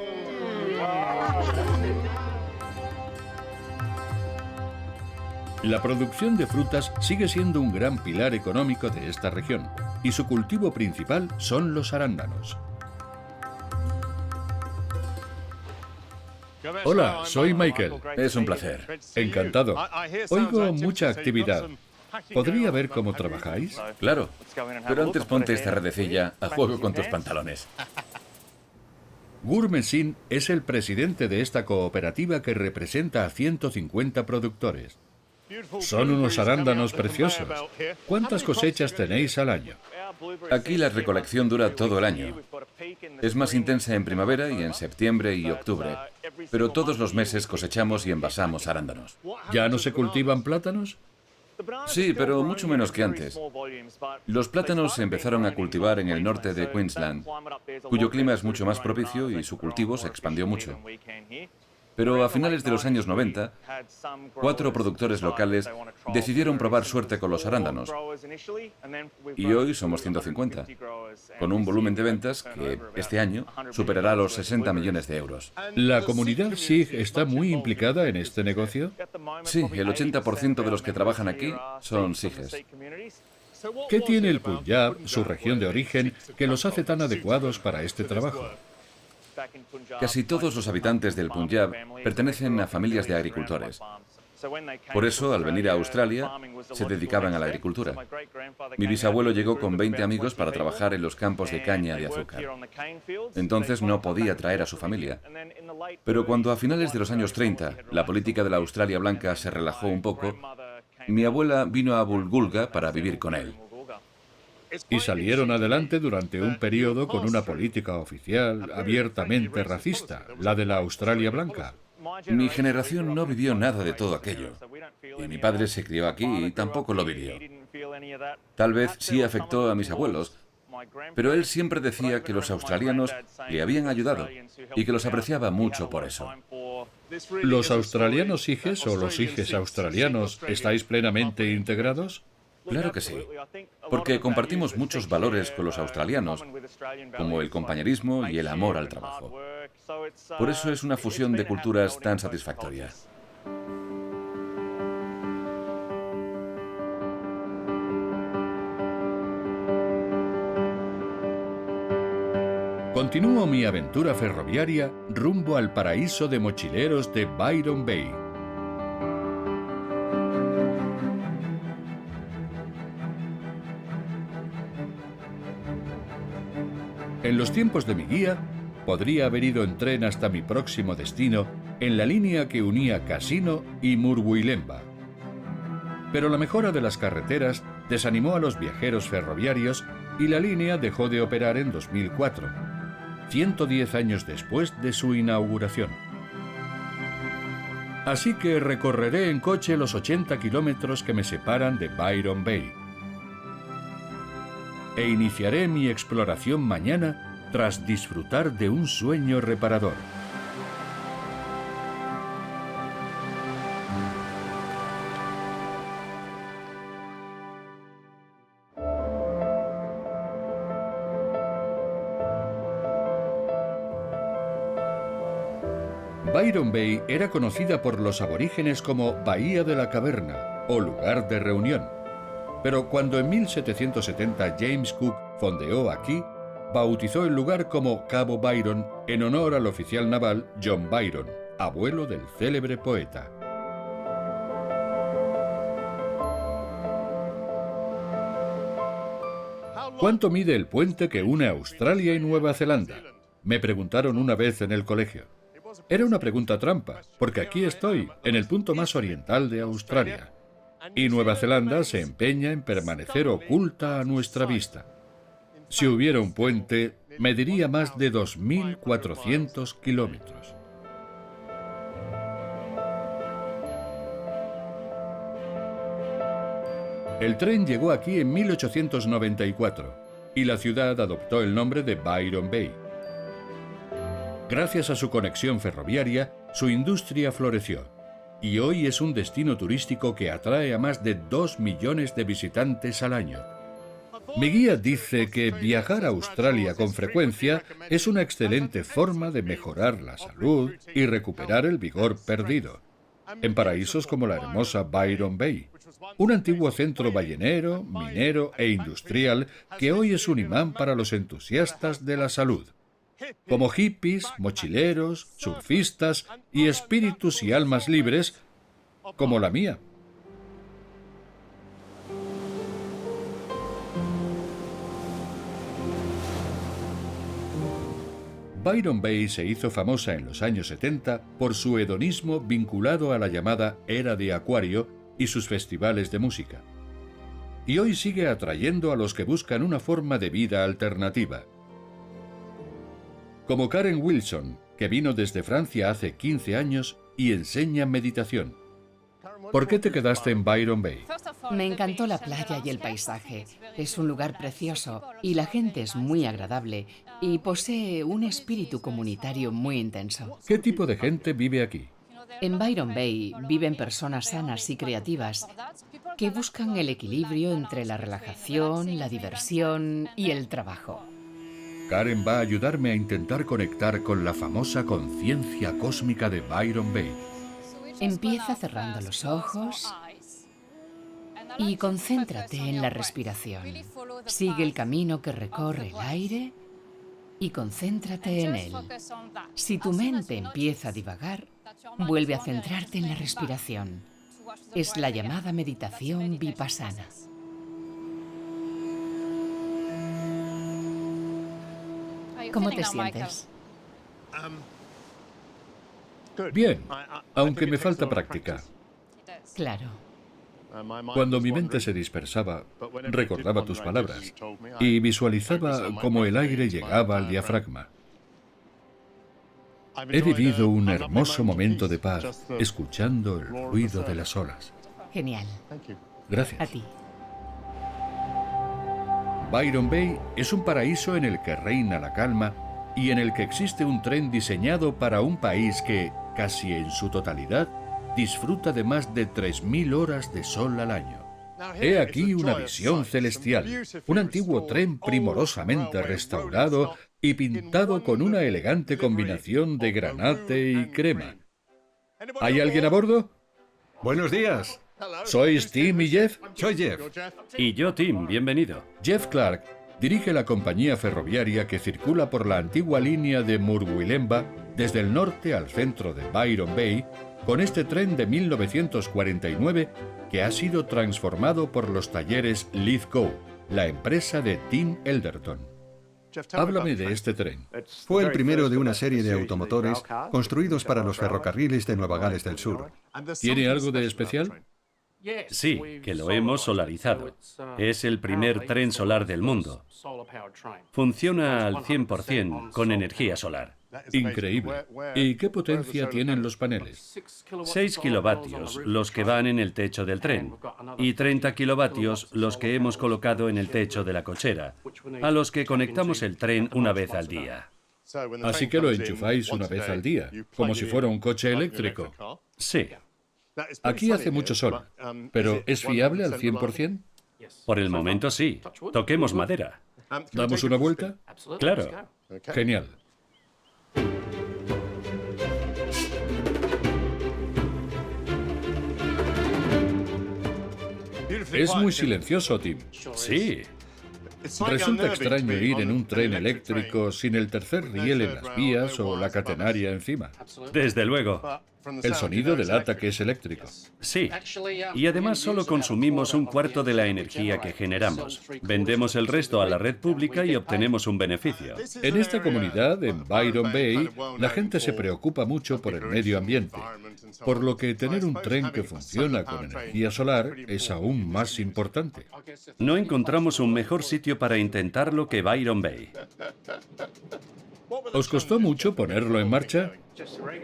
La producción de frutas sigue siendo un gran pilar económico de esta región y su cultivo principal son los arándanos. Hola, soy Michael. Es un placer. Encantado. Oigo mucha actividad. ¿Podría ver cómo trabajáis? Claro. Pero antes ponte esta redecilla a juego con tus pantalones. Gurmeet Singh es el presidente de esta cooperativa que representa a 150 productores. Son unos arándanos preciosos. ¿Cuántas cosechas tenéis al año? Aquí la recolección dura todo el año. Es más intensa en primavera y en septiembre y octubre. Pero todos los meses cosechamos y envasamos arándanos. ¿Ya no se cultivan plátanos? Sí, pero mucho menos que antes. Los plátanos se empezaron a cultivar en el norte de Queensland, cuyo clima es mucho más propicio y su cultivo se expandió mucho. Pero a finales de los años 90, 4 productores locales decidieron probar suerte con los arándanos. Y hoy somos 150, con un volumen de ventas que este año superará los 60 millones de euros. ¿La comunidad sikh está muy implicada en este negocio? Sí, el 80% de los que trabajan aquí son sijes. ¿Qué tiene el Punjab, su región de origen, que los hace tan adecuados para este trabajo? Casi todos los habitantes del Punjab pertenecen a familias de agricultores. Por eso, al venir a Australia, se dedicaban a la agricultura. Mi bisabuelo llegó con 20 amigos para trabajar en los campos de caña de azúcar. Entonces no podía traer a su familia. Pero cuando a finales de los años 30 la política de la Australia blanca se relajó un poco, mi abuela vino a Bulgulga para vivir con él. Y salieron adelante durante un periodo con una política oficial abiertamente racista, la de la Australia blanca. Mi generación no vivió nada de todo aquello. Y mi padre se crió aquí y tampoco lo vivió. Tal vez sí afectó a mis abuelos, pero él siempre decía que los australianos le habían ayudado y que los apreciaba mucho por eso. ¿Los australianos sijes o los sijes australianos estáis plenamente integrados? Claro que sí, porque compartimos muchos valores con los australianos, como el compañerismo y el amor al trabajo. Por eso es una fusión de culturas tan satisfactoria. Continúo mi aventura ferroviaria rumbo al paraíso de mochileros de Byron Bay. En los tiempos de mi guía, podría haber ido en tren hasta mi próximo destino en la línea que unía Cassino y Murwilembah. Pero la mejora de las carreteras desanimó a los viajeros ferroviarios y la línea dejó de operar en 2004, 110 años después de su inauguración. Así que recorreré en coche los 80 kilómetros que me separan de Byron Bay. E iniciaré mi exploración mañana tras disfrutar de un sueño reparador. Byron Bay era conocida por los aborígenes como Bahía de la Caverna o lugar de reunión. Pero cuando en 1770 James Cook fondeó aquí, bautizó el lugar como Cabo Byron en honor al oficial naval John Byron, abuelo del célebre poeta. ¿Cuánto mide el puente que une Australia y Nueva Zelanda?, me preguntaron una vez en el colegio. Era una pregunta trampa, porque aquí estoy, en el punto más oriental de Australia, y Nueva Zelanda se empeña en permanecer oculta a nuestra vista. Si hubiera un puente, mediría más de 2.400 kilómetros. El tren llegó aquí en 1894 y la ciudad adoptó el nombre de Byron Bay. Gracias a su conexión ferroviaria, su industria floreció y hoy es un destino turístico que atrae a más de 2 millones de visitantes al año. Mi guía dice que viajar a Australia con frecuencia es una excelente forma de mejorar la salud y recuperar el vigor perdido. En paraísos como la hermosa Byron Bay, un antiguo centro ballenero, minero e industrial que hoy es un imán para los entusiastas de la salud, como hippies, mochileros, surfistas y espíritus y almas libres como la mía. Byron Bay se hizo famosa en los años 70 por su hedonismo vinculado a la llamada Era de Acuario y sus festivales de música. Y hoy sigue atrayendo a los que buscan una forma de vida alternativa. Como Karen Wilson, que vino desde Francia hace 15 años y enseña meditación. ¿Por qué te quedaste en Byron Bay? Me encantó la playa y el paisaje. Es un lugar precioso y la gente es muy agradable y posee un espíritu comunitario muy intenso. ¿Qué tipo de gente vive aquí? En Byron Bay viven personas sanas y creativas que buscan el equilibrio entre la relajación, la diversión y el trabajo. Karen va a ayudarme a intentar conectar con la famosa conciencia cósmica de Byron Bay. Empieza cerrando los ojos y concéntrate en la respiración. Sigue el camino que recorre el aire y concéntrate en él. Si tu mente empieza a divagar, vuelve a centrarte en la respiración. Es la llamada meditación vipassana. ¿Cómo te sientes? Bien, aunque me falta práctica. Claro. Cuando mi mente se dispersaba, recordaba tus palabras y visualizaba cómo el aire llegaba al diafragma. He vivido un hermoso momento de paz escuchando el ruido de las olas. Genial. Gracias. A ti. Byron Bay es un paraíso en el que reina la calma y en el que existe un tren diseñado para un país que, casi en su totalidad, disfruta de más de 3.000 horas de sol al año. He aquí una visión celestial, un antiguo tren primorosamente restaurado y pintado con una elegante combinación de granate y crema. ¿Hay alguien a bordo? Buenos días. ¿Sois Tim y Jeff? Soy Jeff. Y yo, Tim, bienvenido. Jeff Clark dirige la compañía ferroviaria que circula por la antigua línea de Murwilembah desde el norte al centro de Byron Bay con este tren de 1949 que ha sido transformado por los talleres Lithgow, la empresa de Tim Elderton. Háblame de este tren. Fue el primero de una serie de automotores construidos para los ferrocarriles de Nueva Gales del Sur. ¿Tiene algo de especial? Sí, que lo hemos solarizado. Es el primer tren solar del mundo. Funciona al 100% con energía solar. Increíble. ¿Y qué potencia tienen los paneles? 6 kilovatios los que van en el techo del tren y 30 kilovatios los que hemos colocado en el techo de la cochera, a los que conectamos el tren una vez al día. Así que lo enchufáis una vez al día, como si fuera un coche eléctrico. Sí. Aquí hace mucho sol, pero ¿es fiable al 100%? Por el momento sí. Toquemos madera. ¿Damos una vuelta? Claro. Genial. Es muy silencioso, Tim. Sí. Resulta extraño ir en un tren eléctrico sin el tercer riel en las vías o la catenaria encima. Desde luego. El sonido delata que es eléctrico. Sí. Y además solo consumimos un cuarto de la energía que generamos. Vendemos el resto a la red pública y obtenemos un beneficio. En esta comunidad, en Byron Bay, la gente se preocupa mucho por el medio ambiente, por lo que tener un tren que funciona con energía solar es aún más importante. No encontramos un mejor sitio para intentarlo que Byron Bay. ¿Os costó mucho ponerlo en marcha?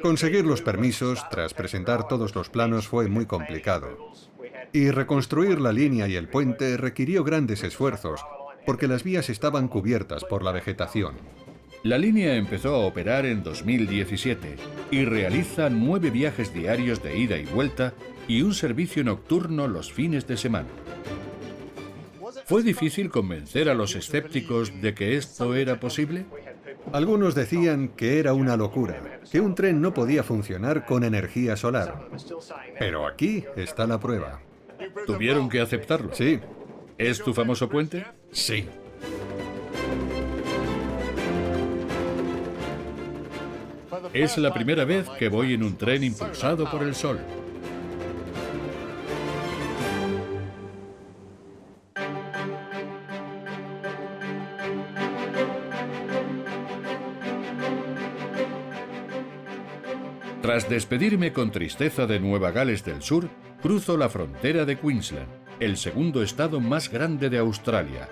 Conseguir los permisos tras presentar todos los planos fue muy complicado. Y reconstruir la línea y el puente requirió grandes esfuerzos, porque las vías estaban cubiertas por la vegetación. La línea empezó a operar en 2017 y realiza 9 viajes diarios de ida y vuelta y un servicio nocturno los fines de semana. ¿Fue difícil convencer a los escépticos de que esto era posible? Algunos decían que era una locura, que un tren no podía funcionar con energía solar. Pero aquí está la prueba. ¿Tuvieron que aceptarlo? Sí. ¿Es tu famoso puente? Sí. Es la primera vez que voy en un tren impulsado por el sol. Tras despedirme con tristeza de Nueva Gales del Sur, cruzo la frontera de Queensland, el segundo estado más grande de Australia.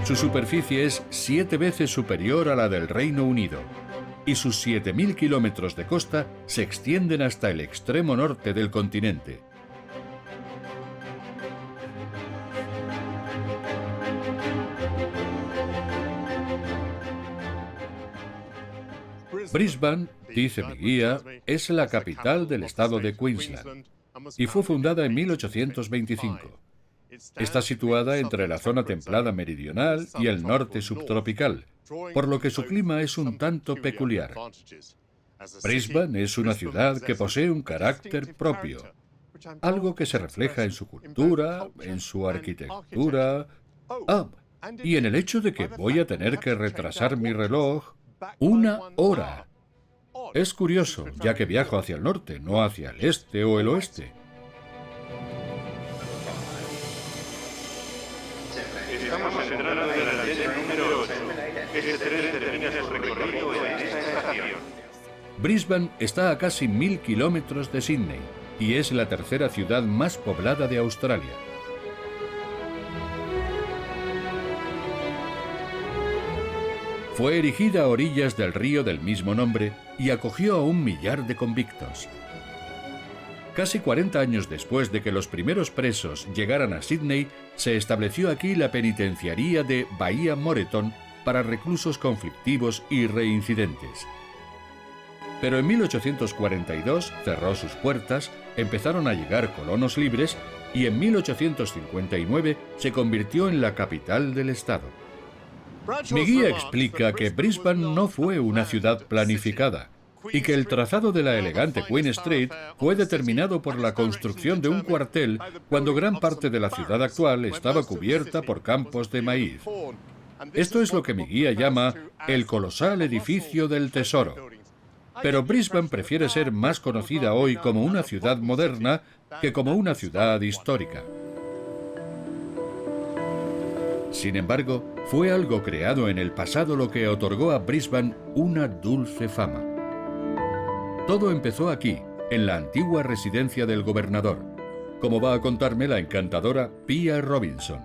Su superficie es 7 veces superior a la del Reino Unido, y sus 7.000 kilómetros de costa se extienden hasta el extremo norte del continente. Brisbane, dice mi guía, es la capital del estado de Queensland y fue fundada en 1825. Está situada entre la zona templada meridional y el norte subtropical, por lo que su clima es un tanto peculiar. Brisbane es una ciudad que posee un carácter propio, algo que se refleja en su cultura, en su arquitectura, y en el hecho de que voy a tener que retrasar mi reloj 1 hora. Es curioso, ya que viajo hacia el norte, no hacia el este o el oeste. Estamos entrando en la línea número 8. Este tren termina su recorrido en esta estación. Brisbane está a casi 1.000 kilómetros de Sydney y es la tercera ciudad más poblada de Australia. Fue erigida a orillas del río del mismo nombre y acogió a 1 millar de convictos. Casi 40 años después de que los primeros presos llegaran a Sydney, se estableció aquí la penitenciaría de Bahía Moreton para reclusos conflictivos y reincidentes. Pero en 1842 cerró sus puertas, empezaron a llegar colonos libres y en 1859 se convirtió en la capital del estado. Mi guía explica que Brisbane no fue una ciudad planificada y que el trazado de la elegante Queen Street fue determinado por la construcción de un cuartel cuando gran parte de la ciudad actual estaba cubierta por campos de maíz. Esto es lo que mi guía llama el colosal edificio del tesoro. Pero Brisbane prefiere ser más conocida hoy como una ciudad moderna que como una ciudad histórica. Sin embargo, fue algo creado en el pasado lo que otorgó a Brisbane una dulce fama. Todo empezó aquí, en la antigua residencia del gobernador, como va a contarme la encantadora Pia Robinson.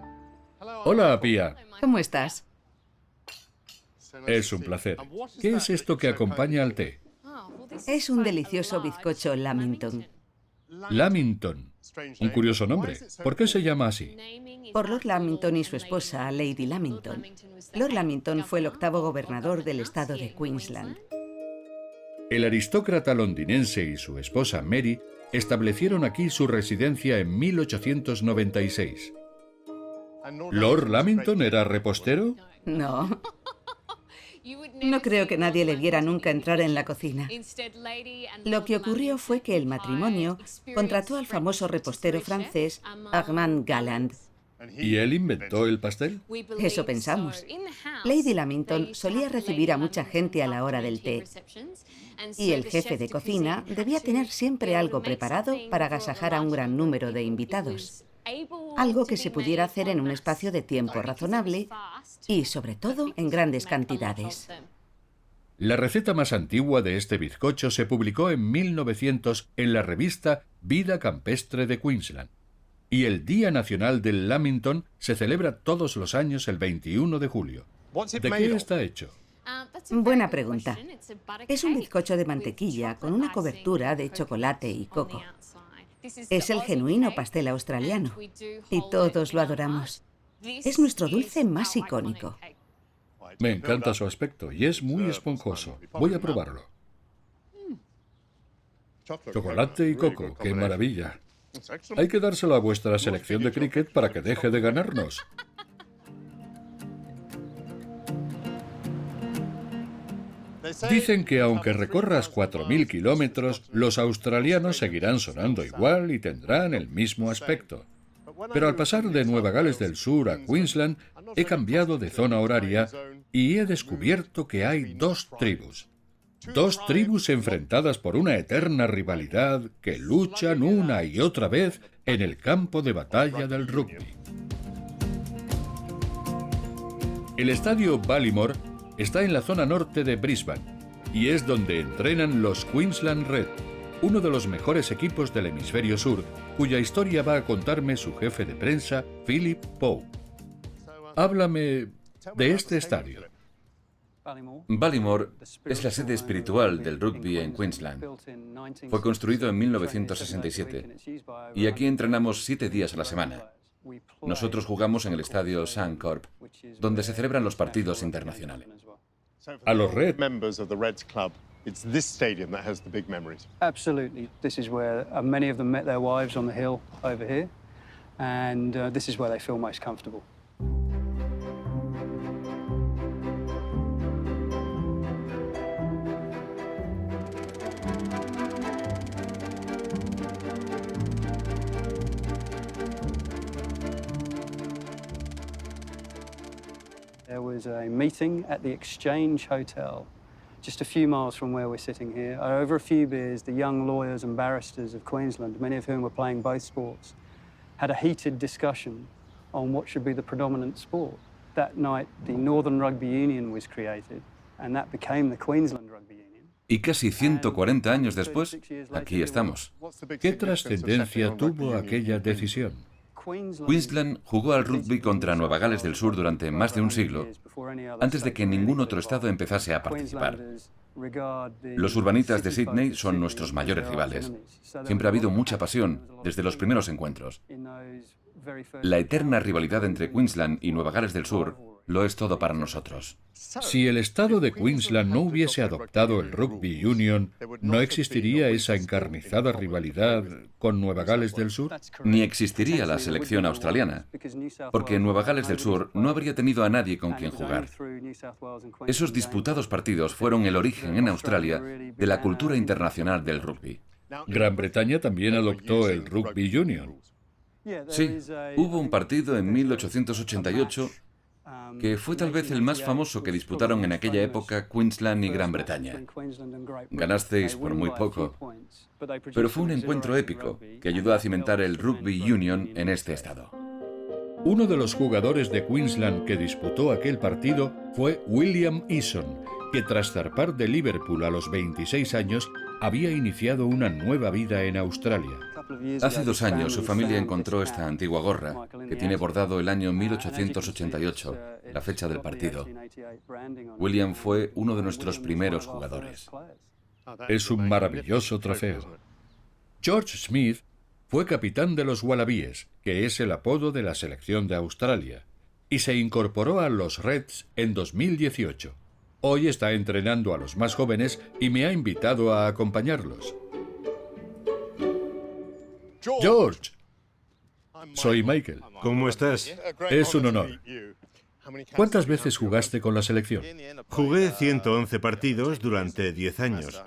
Hola, Pia. ¿Cómo estás? Es un placer. ¿Qué es esto que acompaña al té? Es un delicioso bizcocho Lamington. Lamington. Un curioso nombre. ¿Por qué se llama así? Por Lord Lamington y su esposa, Lady Lamington. Lord Lamington fue el 8º gobernador del estado de Queensland. El aristócrata londinense y su esposa Mary establecieron aquí su residencia en 1896. ¿Lord Lamington era repostero? No. No creo que nadie le viera nunca entrar en la cocina. Lo que ocurrió fue que el matrimonio contrató al famoso repostero francés Armand Galland. ¿Y él inventó el pastel? Eso pensamos. Lady Lamington solía recibir a mucha gente a la hora del té. Y el jefe de cocina debía tener siempre algo preparado para agasajar a un gran número de invitados. Algo que se pudiera hacer en un espacio de tiempo razonable y, sobre todo, en grandes cantidades. La receta más antigua de este bizcocho se publicó en 1900 en la revista Vida Campestre de Queensland. Y el Día Nacional del Lamington se celebra todos los años el 21 de julio. ¿De qué está hecho? Buena pregunta. Es un bizcocho de mantequilla con una cobertura de chocolate y coco. Es el genuino pastel australiano y todos lo adoramos. Es nuestro dulce más icónico. Me encanta su aspecto y es muy esponjoso. Voy a probarlo. Chocolate y coco, qué maravilla. Hay que dárselo a vuestra selección de cricket para que deje de ganarnos. Dicen que aunque recorras 4.000 kilómetros, los australianos seguirán sonando igual y tendrán el mismo aspecto. Pero al pasar de Nueva Gales del Sur a Queensland, he cambiado de zona horaria y he descubierto que hay dos tribus. Dos tribus enfrentadas por una eterna rivalidad que luchan una y otra vez en el campo de batalla del rugby. El estadio Ballymore está en la zona norte de Brisbane y es donde entrenan los Queensland Red, uno de los mejores equipos del hemisferio sur, cuya historia va a contarme su jefe de prensa, Philip Pope. Háblame de este estadio. Ballymore es la sede espiritual del rugby en Queensland. Fue construido en 1967 y aquí entrenamos 7 días a la semana. Nosotros jugamos en el estadio Suncorp, donde se celebran los partidos internacionales. A los Red. It's this stadium that has the big memories. Absolutely. This is where many of them met their wives on the hill over here, and this is where they feel most comfortable. There was a meeting at the Exchange Hotel, just a few miles from where we're sitting here. Over a few beers, the young lawyers and barristers of Queensland, many of whom were playing both sports, had a heated discussion on what should be the predominant sport. That night, the Northern Rugby Union was created, and that became the Queensland Rugby Union. Y casi 140 años después, aquí estamos. ¿Qué trascendencia tuvo aquella decisión? Queensland jugó al rugby contra Nueva Gales del Sur durante más de un siglo, antes de que ningún otro estado empezase a participar. Los urbanitas de Sydney son nuestros mayores rivales. Siempre ha habido mucha pasión desde los primeros encuentros. La eterna rivalidad entre Queensland y Nueva Gales del Sur lo es todo para nosotros. Si el estado de Queensland no hubiese adoptado el Rugby Union, ¿no existiría esa encarnizada rivalidad con Nueva Gales del Sur? Ni existiría la selección australiana, porque Nueva Gales del Sur no habría tenido a nadie con quien jugar. Esos disputados partidos fueron el origen en Australia de la cultura internacional del rugby. Gran Bretaña también adoptó el Rugby Union. Sí, hubo un partido en 1888 que fue tal vez el más famoso que disputaron en aquella época Queensland y Gran Bretaña. Ganasteis por muy poco, pero fue un encuentro épico que ayudó a cimentar el Rugby Union en este estado. Uno de los jugadores de Queensland que disputó aquel partido fue William Eason, que tras zarpar de Liverpool a los 26 años, había iniciado una nueva vida en Australia. Hace 2 años su familia encontró esta antigua gorra, que tiene bordado el año 1888, la fecha del partido. William fue uno de nuestros primeros jugadores. Es un maravilloso trofeo. George Smith fue capitán de los Wallabies, que es el apodo de la selección de Australia, y se incorporó a los Reds en 2018. Hoy está entrenando a los más jóvenes y me ha invitado a acompañarlos. George, soy Michael. ¿Cómo estás? Es un honor. ¿Cuántas veces jugaste con la selección? Jugué 111 partidos durante 10 años.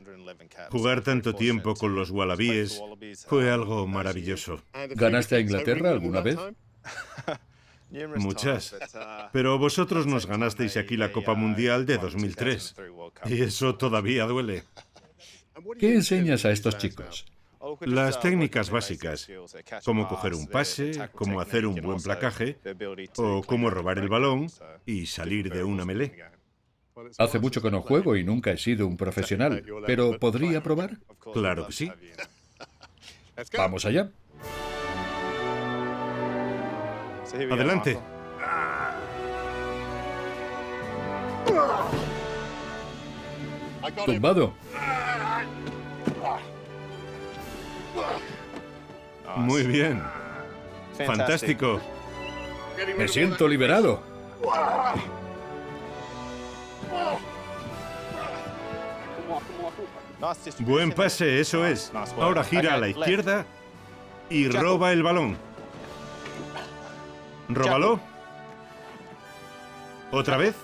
Jugar tanto tiempo con los Wallabies fue algo maravilloso. ¿Ganaste a Inglaterra alguna vez? Muchas. Pero vosotros nos ganasteis aquí la Copa Mundial de 2003. Y eso todavía duele. ¿Qué enseñas a estos chicos? Las técnicas básicas, cómo coger un pase, cómo hacer un buen placaje, o cómo robar el balón y salir de una melé. Hace mucho que no juego y nunca he sido un profesional, pero ¿podría probar? Claro que sí. Vamos allá. Adelante. Tumbado. Muy bien. Fantástico. Me siento liberado. Buen pase, eso es. Ahora gira a la izquierda y roba el balón. Róbalo. ¿Otra vez?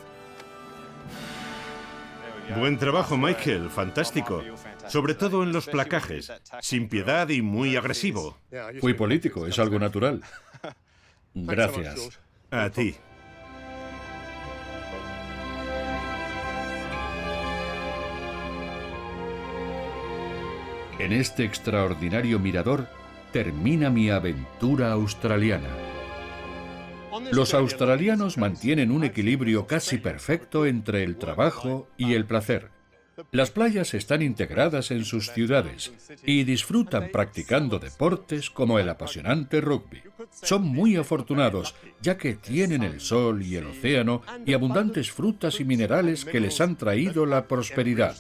Buen trabajo, Michael. Fantástico. Sobre todo en los placajes. Sin piedad y muy agresivo. Fui político, es algo natural. Gracias. A ti. En este extraordinario mirador termina mi aventura australiana. Los australianos mantienen un equilibrio casi perfecto entre el trabajo y el placer. Las playas están integradas en sus ciudades y disfrutan practicando deportes como el apasionante rugby. Son muy afortunados, ya que tienen el sol y el océano y abundantes frutas y minerales que les han traído la prosperidad.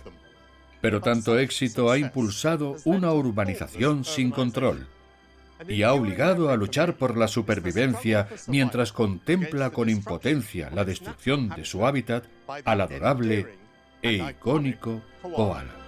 Pero tanto éxito ha impulsado una urbanización sin control y ha obligado a luchar por la supervivencia mientras contempla con impotencia la destrucción de su hábitat al adorable e icónico koala.